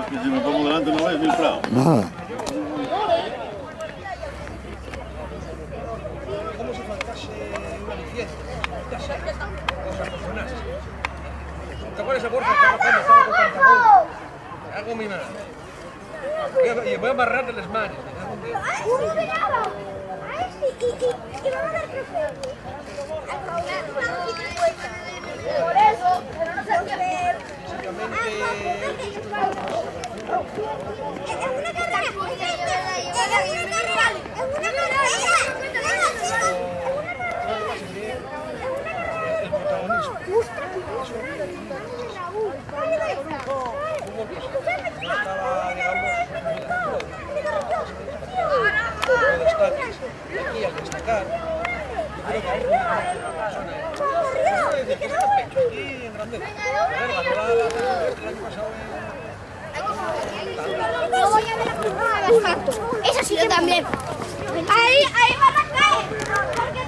Y si me pongo delante no ves, mi frao. Nada. Como se faltase una licencia, o se afortunase. ¿Te acuerdas esa bolsa que estaba con pantalón? Hago mi madre. Y voy a amarrarle las manos. Por eso, pero no sé qué hacer. Es una carrera. Es una carrera. Es una carrera. El protagonismo. Estaba, digamos, aquí al destacar, yo creo que hay una persona de que está pecho aquí en grandeza. El año pasado No voy a ver el asfalto. Eso sí que también. Ahí va la calle. Porque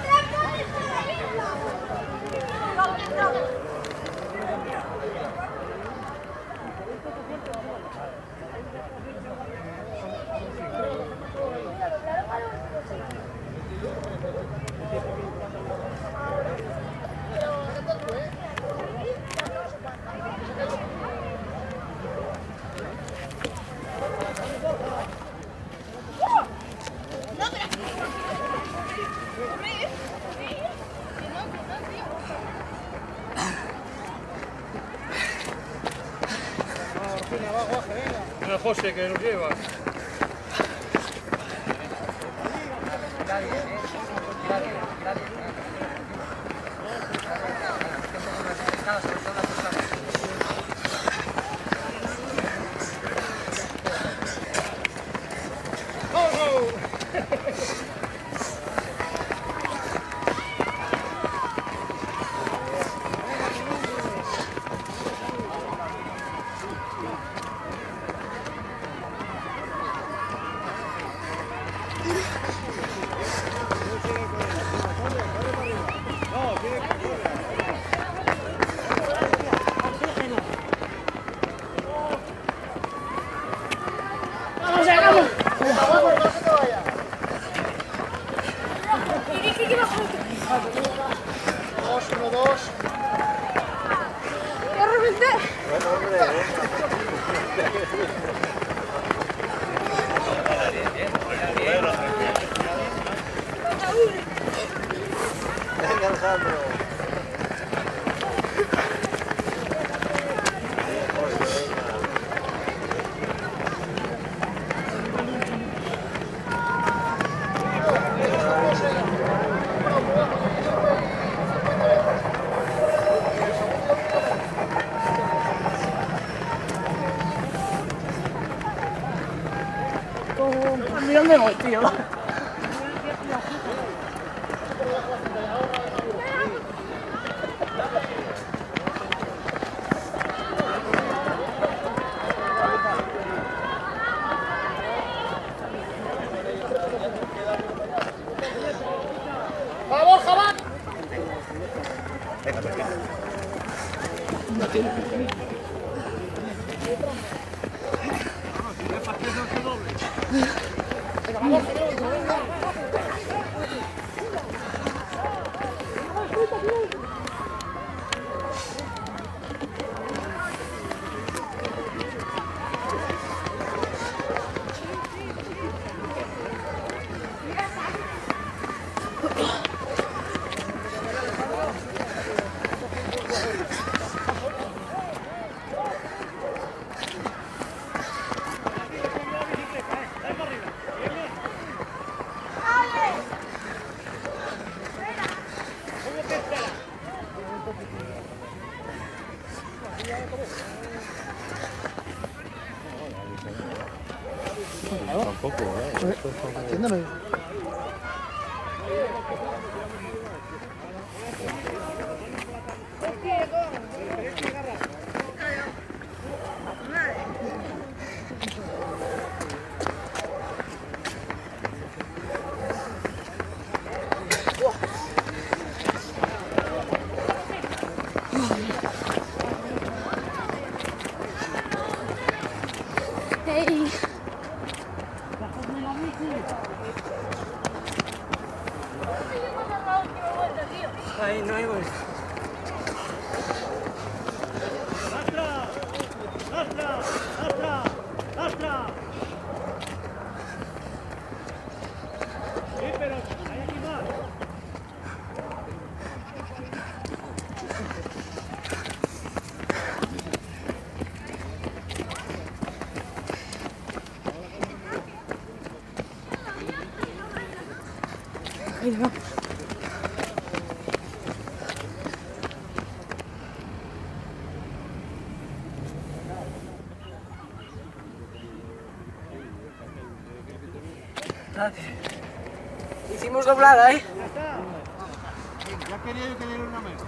el José que nos lleva. Mira dónde voy, tío. ¡Vamos, Jabán! No tiene que Tampoco, Atiéndeme. Ey. Ahí no hay vuelta. Ahí va. Hicimos doblada, ¿eh? Ya quería yo que diera una mesa.